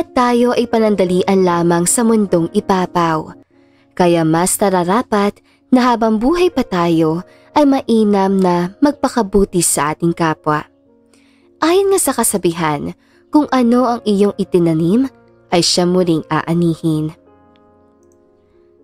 at tayo ay panandalian lamang sa mundong ipapaw. Kaya mas nararapat na habang buhay pa tayo ay mainam na magpakabuti sa ating kapwa. Ayon nga sa kasabihan, kung ano ang iyong itinanim ay siya muling aanihin.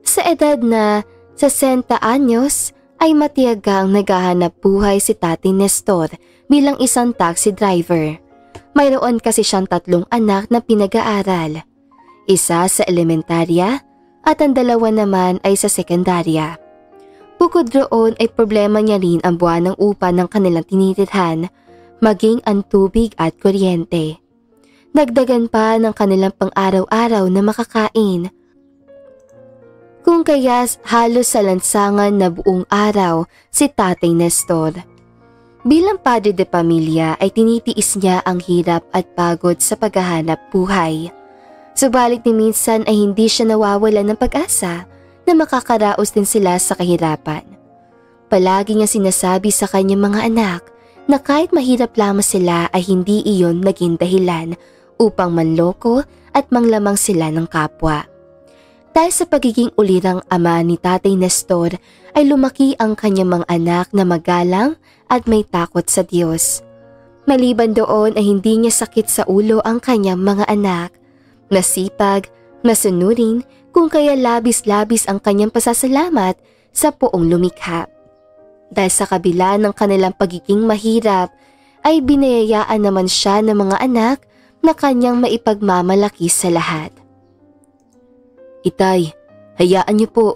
Sa edad na 60 anyos ay matiyagang naghahanap buhay si Tatay Nestor bilang isang taxi driver. Mayroon kasi siyang 3 anak na pinag-aaral. Isa sa elementarya at ang 2 naman ay sa sekundarya. Bukod roon ay problema niya rin ang buwan ng upa ng kanilang tinitirhan, maging ang tubig at kuryente. Dagdagan pa ng kanilang pang-araw-araw na makakain. Kung kaya halos sa lansangan na buong araw si Tatay Nestor. Bilang padre de pamilya ay tinitiis niya ang hirap at pagod sa paghahanap buhay. Subalit ni minsan ay hindi siya nawawalan ng pag-asa na makakaraos din sila sa kahirapan. Palagi niya sinasabi sa kanyang mga anak na kahit mahirap lamang sila ay hindi iyon naging dahilan upang manloko at manglamang sila ng kapwa. Dahil sa pagiging ulirang ama ni Tatay Nestor ay lumaki ang kanyang mga anak na magalang at may takot sa Diyos. Maliban doon ay hindi niya sakit sa ulo ang kanyang mga anak. Nasipag, masunurin kung kaya labis-labis ang kanyang pasasalamat sa Poong lumikha. Dahil sa kabila ng kanilang pagiging mahirap ay binayayaan naman siya ng mga anak na kanyang maipagmamalaki sa lahat. Itay, hayaan niyo po.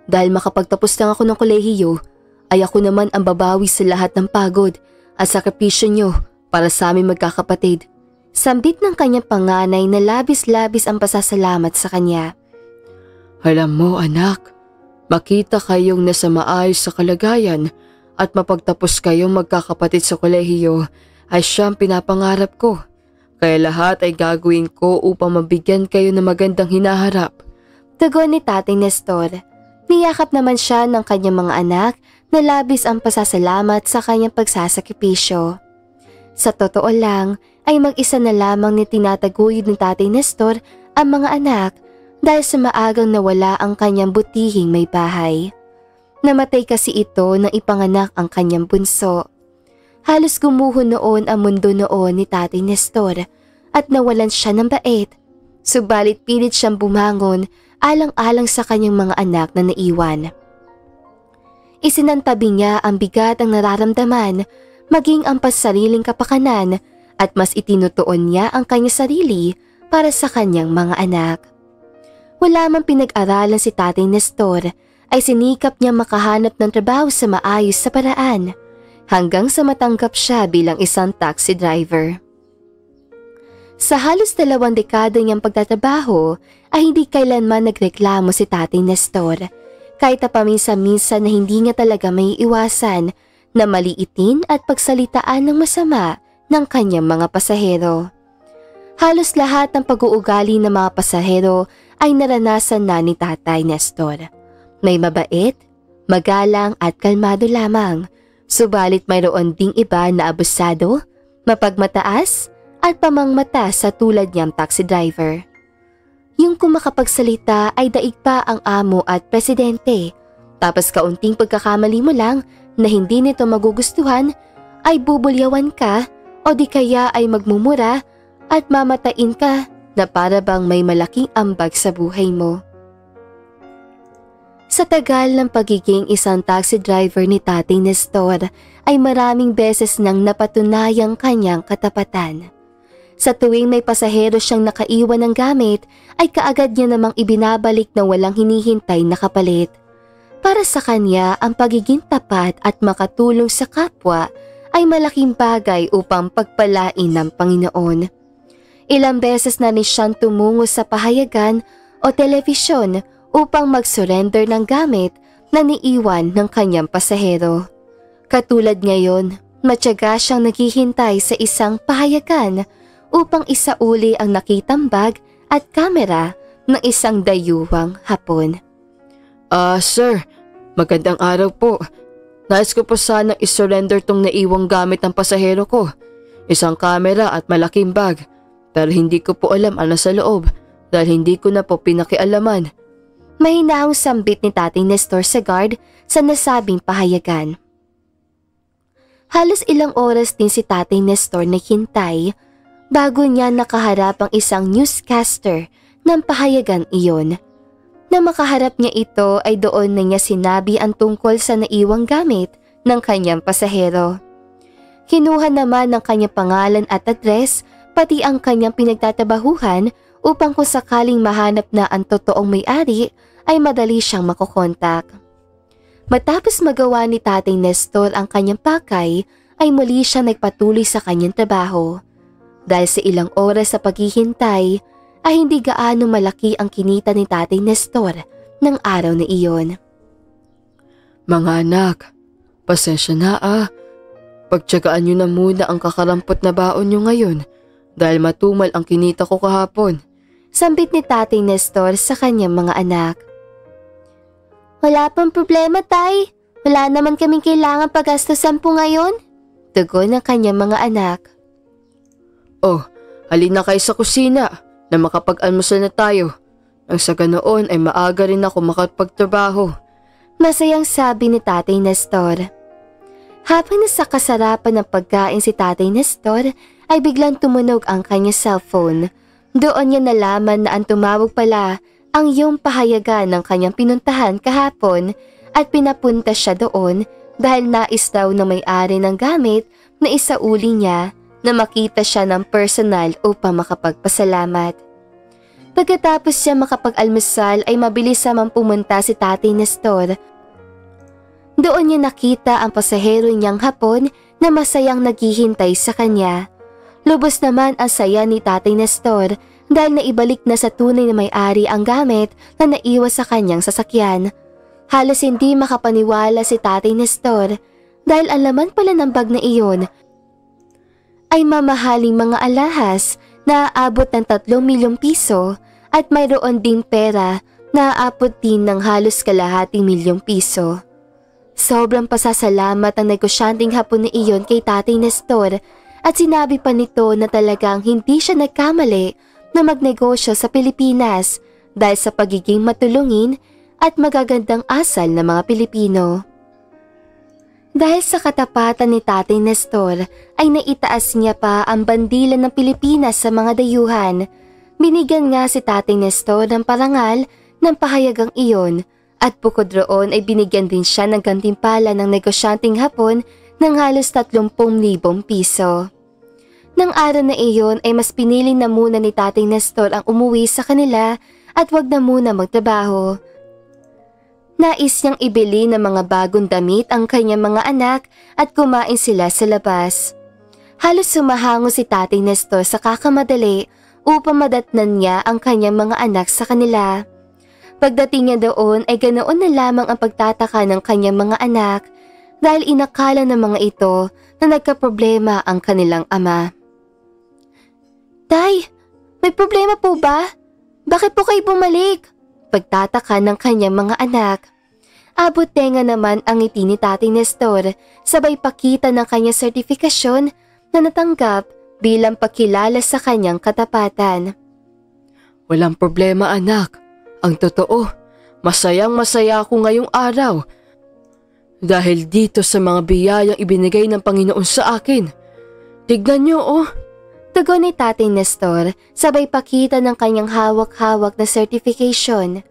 Dahil makapagtapos lang ako ng kolehiyo, ay ako naman ang babawi sa lahat ng pagod at sakripisyo niyo para sa aming magkakapatid. Sambit ng kanyang panganay na labis-labis ang pasasalamat sa kanya. Alam mo anak, makita kayong nasa maayos sa kalagayan at mapagtapos kayong magkakapatid sa kolehiyo ay siyang pinapangarap ko. Kaya lahat ay gagawin ko upang mabigyan kayo ng magandang hinaharap. Tugon ni Tatay Nestor. Niyakap naman siya ng kanyang mga anak na labis ang pasasalamat sa kanyang pagsasakripisyo. Sa totoo lang ay mag-isa na lamang ni tinataguyod ni Tatay Nestor ang mga anak dahil sa maagang nawala ang kanyang butihing may bahay. Namatay kasi ito nang ipanganak ang kanyang bunso. Halos gumuho noon ang mundo noon ni Tatay Nestor at nawalan siya ng bait. Subalit pilit siyang bumangon alang-alang sa kanyang mga anak na naiwan. Isinantabi niya ang bigat ang nararamdaman, maging ang pasariling kapakanan at mas itinutuon niya ang kanyang sarili para sa kanyang mga anak. Wala mang pinag-aralan si Tatay Nestor ay sinikap niya makahanap ng trabaho sa maayos sa paraan hanggang sa matanggap siya bilang isang taxi driver. Sa halos 2 dekada niyang pagtatrabaho ay hindi kailanman nagreklamo si Tatay Nestor kahit na paminsan-minsan na hindi niya talaga may iwasan na maliitin at pagsalitaan ng masama ng kanyang mga pasahero. Halos lahat ng pag-uugali ng mga pasahero ay naranasan na ni Tatay Nestor. May mabait, magalang at kalmado lamang, subalit mayroon ding iba na abusado, mapagmataas at pamangmata sa tulad niyang taxi driver. Yung kung makapagsalita ay daig pa ang amo at presidente, tapos kaunting pagkakamali mo lang na hindi nito magugustuhan ay bubulyawan ka o di kaya ay magmumura at mamatain ka na para bang may malaking ambag sa buhay mo. Sa tagal ng pagiging isang taxi driver ni Tatay Nestor ay maraming beses nang napatunayang kanyang katapatan. Sa tuwing may pasahero siyang nakaiwan ng gamit ay kaagad niya namang ibinabalik na walang hinihintay na kapalit. Para sa kanya ang pagiging tapat at makatulong sa kapwa ay malaking bagay upang pagpalain ng Panginoon. Ilang beses na rin siyang tumungo sa pahayagan o telebisyon upang mag-surrender ng gamit na niiwan ng kanyang pasahero. Katulad ngayon, matyaga siyang naghihintay sa isang pahayagan upang isauli ang nakitang bag at kamera ng isang dayuhang Hapon. Sir, magandang araw po. Nais ko po sanang isurrender tong naiwang gamit ng pasahero ko. Isang kamera at malaking bag. Pero hindi ko po alam ano sa loob dahil hindi ko na po pinakialaman. Mahinahong sambit ni Tatay Nestor sa guard sa nasabing pahayagan. Halos ilang oras din si Tatay Nestor naghintay bago niya nakaharap ang isang newscaster ng pahayagan iyon. Na makaharap niya ito ay doon na niya sinabi ang tungkol sa naiwang gamit ng kanyang pasahero. Kinuha naman ng kanyang pangalan at address pati ang kanyang pinagtatabahuhan upang kung sakaling mahanap na ang totoong may-ari ay madali siyang makokontak. Matapos magawa ni Tatay Nestor ang kanyang pakay ay muli siyang nagpatuloy sa kanyang trabaho. Dahil sa ilang oras sa paghihintay ay hindi gaano malaki ang kinita ni Tatay Nestor ng araw na iyon. Mga anak, pasensya na Pagtyagaan nyo na muna ang kakarampot na baon nyo ngayon dahil matumal ang kinita ko kahapon. Sambit ni Tatay Nestor sa kanyang mga anak. Wala pang problema, Tay. Wala naman kaming kailangan pagastusan po ngayon. Tugon ng kanyang mga anak. Oh, halina kayo sa kusina na makapag-almusal na tayo. Nang sa ganoon ay maaga rin ako makapagtrabaho. Masayang sabi ni Tatay Nestor. Habang nasa kasarapan ng pagkain si Tatay Nestor ay biglang tumunog ang kanyang cellphone. Doon niya nalaman na ang tumawag pala ang iyong pahayagan ng kanyang pinuntahan kahapon at pinapunta siya doon dahil nais daw na may-ari ng gamit na isauli niya na makita siya ng personal upang makapagpasalamat. Pagkatapos siya makapag-almusal ay mabilis namang pumunta si Tatay Nestor. Doon niya nakita ang pasahero niyang Hapon na masayang naghihintay sa kanya. Lubos naman ang saya ni Tatay Nestor dahil naibalik na sa tunay na may-ari ang gamit na naiwas sa kanyang sasakyan. Halos hindi makapaniwala si Tatay Nestor dahil ang laman pala ng bag na iyon ay mamahaling mga alahas na aabot ng 3 milyong piso at mayroon ding pera na aabot din ng halos kalahating milyong piso. Sobrang pasasalamat ang negosyanteng Hapon na iyon kay Tatay Nestor at sinabi pa nito na talagang hindi siya nagkamali na magnegosyo sa Pilipinas dahil sa pagiging matulungin at magagandang asal ng mga Pilipino. Dahil sa katapatan ni Tatay Nestor ay naitaas niya pa ang bandila ng Pilipinas sa mga dayuhan. Binigyan nga si Tatay Nestor ng parangal ng pahayagang iyon at bukod roon ay binigyan din siya ng gantimpala ng negosyanteng Hapon ng halos 30,000 piso. Nang araw na iyon ay mas pinili na muna ni Tatay Nestor ang umuwi sa kanila at wag na muna magtrabaho. Nais niyang ibili ng mga bagong damit ang kanyang mga anak at kumain sila sa labas. Halos sumahango si Tatay Nestor sa kakamadali upang madatnan niya ang kanyang mga anak sa kanila. Pagdating niya doon ay ganoon na lamang ang pagtataka ng kanyang mga anak dahil inakala ng mga ito na nagkaproblema ang kanilang ama. Tay, may problema po ba? Bakit po kayo bumalik? Pagtataka ng kanyang mga anak. Abot tenga naman ang ngiti ni Tatay Nestor sabay pakita ng kanyang sertifikasyon na natanggap bilang pakilala sa kanyang katapatan. Walang problema anak. Ang totoo, masayang-masaya ako ngayong araw dahil dito sa mga biyayang ibinigay ng Panginoon sa akin. Tignan niyo Tugon ni Tatay Nestor sabay pakita ng kanyang hawak-hawak na certification.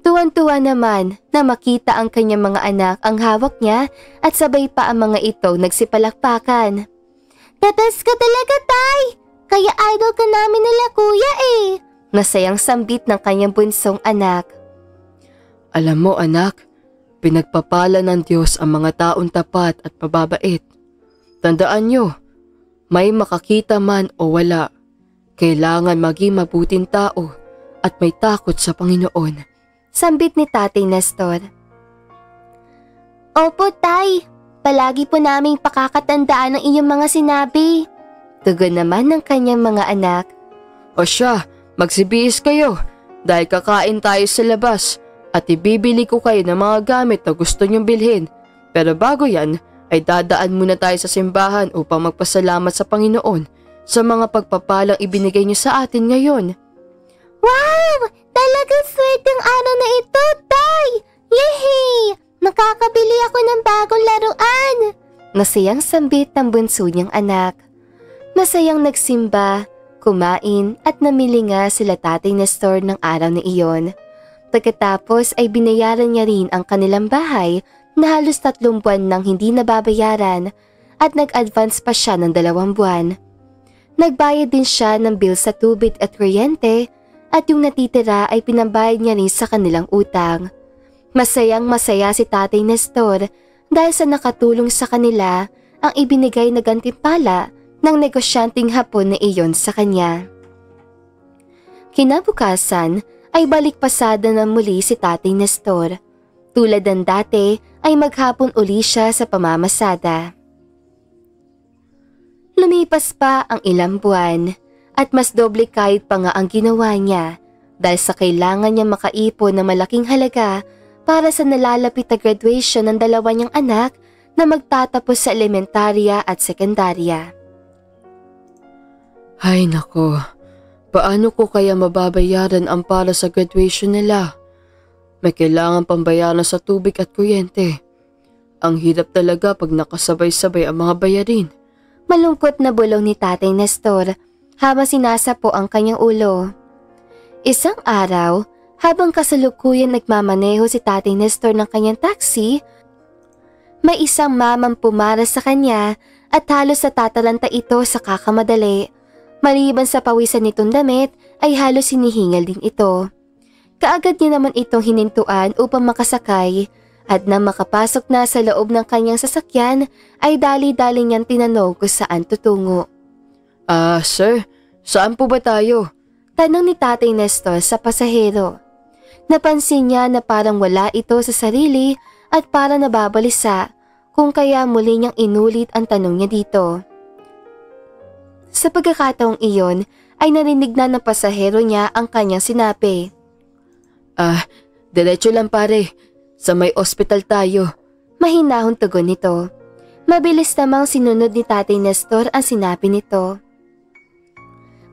Tuwan-tuwa naman na makita ang kanyang mga anak ang hawak niya at sabay pa ang mga ito nagsipalakpakan. Tatas ka talaga, Tay! Kaya idol ka namin nila kuya Masayang sambit ng kanyang bunsong anak. Alam mo anak, pinagpapala ng Diyos ang mga taong tapat at mababait. Tandaan nyo, may makakita man o wala, kailangan maging mabuting tao at may takot sa Panginoon. Sambit ni Tatay Nestor. Opo, Tay. Palagi po naming pakakatandaan ang inyong mga sinabi. Tugon naman ng kanyang mga anak. O siya, magsibihis kayo dahil kakain tayo sa labas at ibibili ko kayo ng mga gamit na gusto niyong bilhin. Pero bago yan ay dadaan muna tayo sa simbahan upang magpasalamat sa Panginoon sa mga pagpapalang ibinigay niyo sa atin ngayon. Wow! Talagang swerteng araw na ito, Tay! Yehey! Makakabili ako ng bagong laruan! Masayang sambit ng bunso niyang anak. Masayang nagsimba, kumain at namili nga sila Tatay Nestor ng araw na iyon. Pagkatapos ay binayaran niya rin ang kanilang bahay na halos 3 buwan nang hindi nababayaran at nag-advance pa siya ng 2 buwan. Nagbayad din siya ng bill sa tubig at kuryente at yung natitira ay pinambayad niya rin sa kanilang utang. Masayang masaya si Tatay Nestor dahil sa nakatulong sa kanila ang ibinigay na gantimpala ng negosyanteng Hapon na iyon sa kanya. Kinabukasan ay balik pasada na muli si Tatay Nestor. Tulad ng dati ay maghapon uli siya sa pamamasada. Lumipas pa ang ilang buwan at mas doble kahit pa nga ang ginawa niya dahil sa kailangan niya makaipon ng malaking halaga para sa nalalapit na graduation ng 2 niyang anak na magtatapos sa elementarya at sekundarya. Ay nako, paano ko kaya mababayaran ang para sa graduation nila? May kailangan pambayaran sa tubig at kuryente. Ang hirap talaga pag nakasabay-sabay ang mga bayarin. Malungkot na bulong ni Tatay Nestor habang sinasapo ang kanyang ulo. Isang araw, habang kasalukuyan nagmamaneho si Tatay Nestor ng kanyang taxi, may isang mamang pumara sa kanya at halos natataranta ito sa kakamadali. Maliban sa pawisan nitong damit ay halos hinihingal din ito. Kaagad niya naman itong hinintuan upang makasakay at nang makapasok na sa loob ng kanyang sasakyan ay dali-dali niyang tinanong kung saan tutungo. Sir, saan po ba tayo? Tanong ni Tatay Nestor sa pasahero. Napansin niya na parang wala ito sa sarili at parang nababalisa kung kaya muli niyang inulit ang tanong niya dito. Sa pagkakataong iyon ay narinig na ng pasahero niya ang kanyang sinabi. Diretso lang pare, sa may ospital tayo. Mahinahong tugon nito. Mabilis namang sinunod ni Tatay Nestor ang sinabi nito.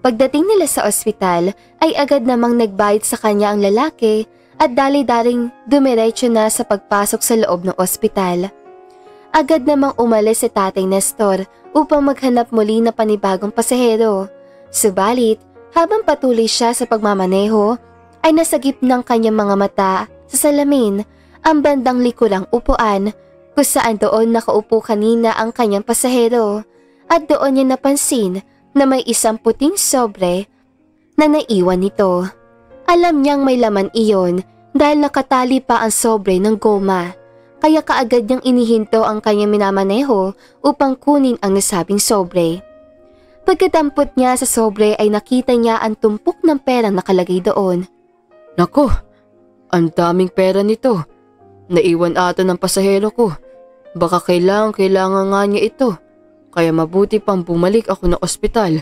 Pagdating nila sa ospital ay agad namang nagbayad sa kanya ang lalaki at dali-daling dumiretso na sa pagpasok sa loob ng ospital. Agad namang umalis si Tatay Nestor upang maghanap muli na panibagong pasahero. Subalit, habang patuloy siya sa pagmamaneho, ay nasagip ng kanyang mga mata sa salamin ang bandang likurang upuan kung saan doon nakaupo kanina ang kanyang pasahero at doon niya napansin na may isang puting sobre na naiwan nito. Alam niyang may laman iyon dahil nakatali pa ang sobre ng goma, kaya kaagad niyang inihinto ang kanyang minamaneho upang kunin ang nasabing sobre. Pagkadampot niya sa sobre ay nakita niya ang tumpok ng perang nakalagay doon. Nako, ang daming pera nito. Naiwan ata ng pasahero ko. Baka kailangan nga niya ito. Kaya mabuti pang bumalik ako ng ospital.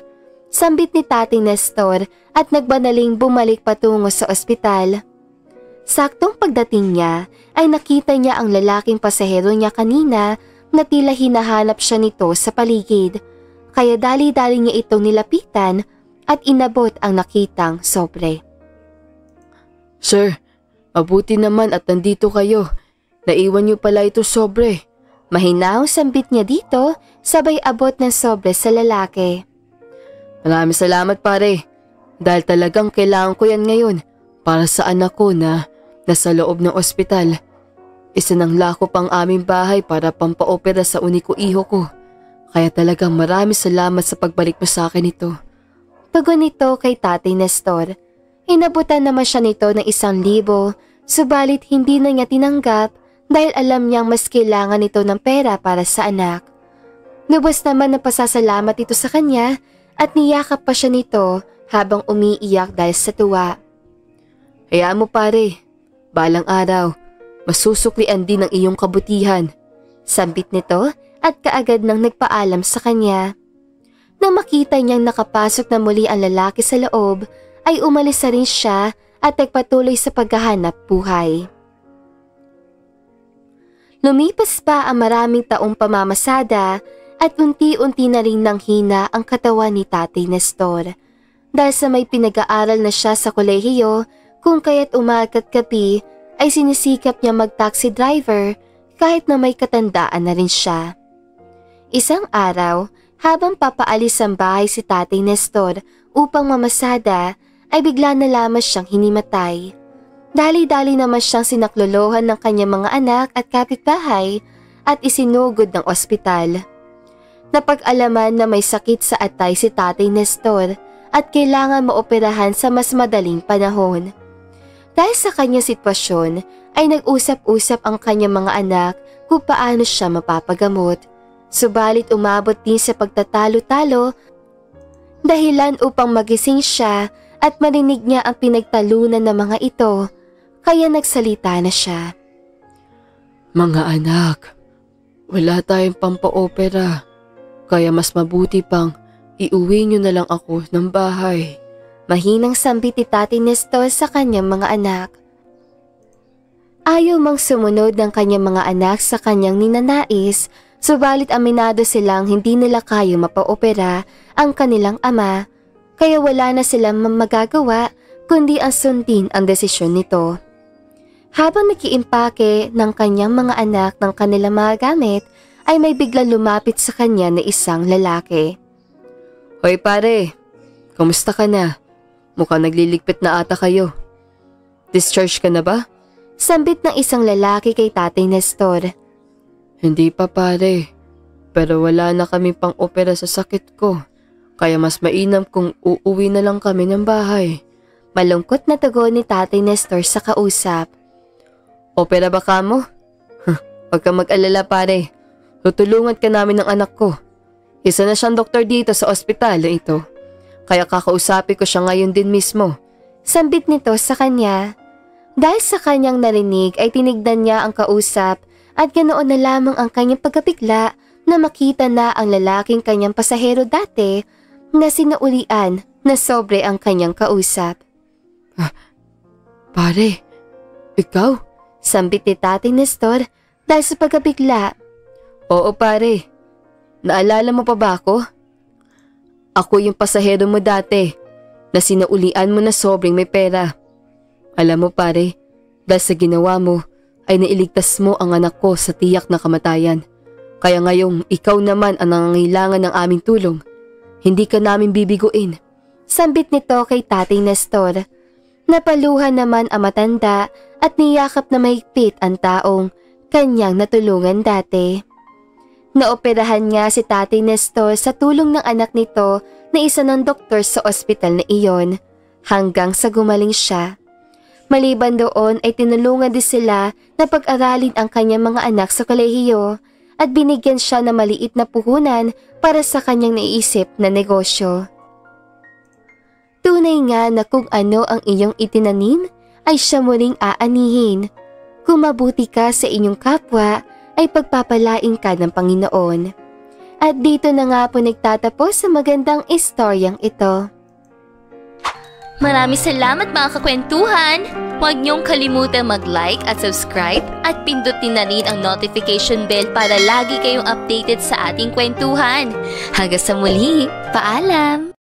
Sambit ni Tatay Nestor at nagbanaling bumalik patungo sa ospital. Saktong pagdating niya ay nakita niya ang lalaking pasahero niya kanina na tila hinahanap siya nito sa paligid. Kaya dali-dali niya itong nilapitan at inabot ang nakitang sobre. Sir, mabuti naman at nandito kayo. Naiwan niyo pala ito sobre. Mahinahong sambit niya dito, sabay abot ng sobre sa lalaki. Maraming salamat pare. Dahil talagang kailangan ko yan ngayon para sa anak ko na nasa loob ng ospital. Isinangla ko pang aming bahay para pampaopera sa uniko iho ko. Kaya talagang maraming salamat sa pagbalik mo sa akin ito. Tugon nito kay Tatay Nestor. Inabutan naman siya nito ng 1,000, subalit hindi na niya tinanggap dahil alam niyang mas kailangan nito ng pera para sa anak. Lubos naman na pasasalamat ito sa kanya at niyakap pa siya nito habang umiiyak dahil sa tuwa. Hayaan mo pare, balang araw, masusuklian din ang iyong kabutihan. Sambit nito at kaagad nang nagpaalam sa kanya. Nang makita niyang nakapasok na muli ang lalaki sa loob, ay umalis na rin siya at nagpatuloy sa paghahanap buhay. Lumipas pa ang maraming taong pamamasada at unti-unti na rin nanghina ang katawan ni Tatay Nestor. Dahil sa may pinag-aaral na siya sa kolehiyo, kung kaya't umaga at gabi ay sinisikap niya mag-taxi driver kahit na may katandaan na rin siya. Isang araw, habang papaalis ang bahay si Tatay Nestor upang mamasada, ay bigla na lamang siyang hinimatay. Dali-dali naman siyang sinaklolohan ng kanyang mga anak at kapitbahay at isinugod ng ospital. Napag-alaman na may sakit sa atay si Tatay Nestor at kailangan maoperahan sa mas madaling panahon. Dahil sa kanyang sitwasyon ay nag-usap-usap ang kanyang mga anak kung paano siya mapapagamot. Subalit umabot din sa pagtatalo-talo dahilan upang magising siya at marinig niya ang pinagtalunan ng mga ito, kaya nagsalita na siya. Mga anak, wala tayong pampa-opera, kaya mas mabuti pang iuwi niyo na lang ako ng bahay. Mahinang sambit ni Tatay Nestor sa kanyang mga anak. Ayaw mang sumunod ng kanyang mga anak sa kanyang ninanais, subalit aminado silang hindi nila kaya mapa-opera ang kanilang ama, kaya wala na silang magagawa kundi ang sundin ang desisyon nito. Habang nakiimpake ng kanyang mga anak ng kanilang mga gamit, ay may biglang lumapit sa kanya na isang lalaki. Hoy pare, kamusta ka na? Mukhang nagliligpit na ata kayo. Discharge ka na ba? Sambit ng isang lalaki kay Tatay Nestor. Hindi pa pare, pero wala na kami pang opera sa sakit ko. Kaya mas mainam kung uuwi na lang kami ng bahay. Malungkot na tugon ni Tatay Nestor sa kausap. Opera ba ka mo? Huwag kang mag-alala pare. Tutulungan ka namin ng anak ko. Isa na siyang doktor dito sa ospital na ito. Kaya kakausapin ko siya ngayon din mismo. Sambit nito sa kanya. Dahil sa kanyang narinig ay tinignan niya ang kausap at ganoon na lamang ang kanyang pagkabigla na makita na ang lalaking kanyang pasahero dati na sinaulian na sobre ang kanyang kausap. Pare, ikaw? Sambit ni Tatay Nestor dahil sa pagkabigla. Oo pare, naalala mo pa ba ako? Ako yung pasahero mo dati na sinaulian mo na sobrang may pera. Alam mo pare, dahil sa ginawa mo ay nailigtas mo ang anak ko sa tiyak na kamatayan. Kaya ngayong ikaw naman ang nangangailangan ng aming tulong. Hindi ka namin bibiguin. Sambit nito kay Tatay Nestor. Napaluhan naman ang matanda at niyakap na mahigpit ang taong kanyang natulungan dati. Naoperahan niya si Tatay Nestor sa tulong ng anak nito na isa ng doktor sa ospital na iyon hanggang sa gumaling siya. Maliban doon ay tinulungan din sila na pag-aralin ang kanyang mga anak sa kolehiyo at binigyan siya ng maliit na puhunan para sa kanyang naiisip na negosyo. Tunay nga na kung ano ang iyong itinanim ay siya muling aanihin. Kung mabuti ka sa inyong kapwa ay pagpapalain ka ng Panginoon. At dito na nga po nagtatapos sa magandang istoryang ito. Maraming salamat mga kakwentuhan! Huwag niyong kalimutan mag-like at subscribe at pindutin na rin ang notification bell para lagi kayong updated sa ating kwentuhan. Hanggang sa muli, paalam!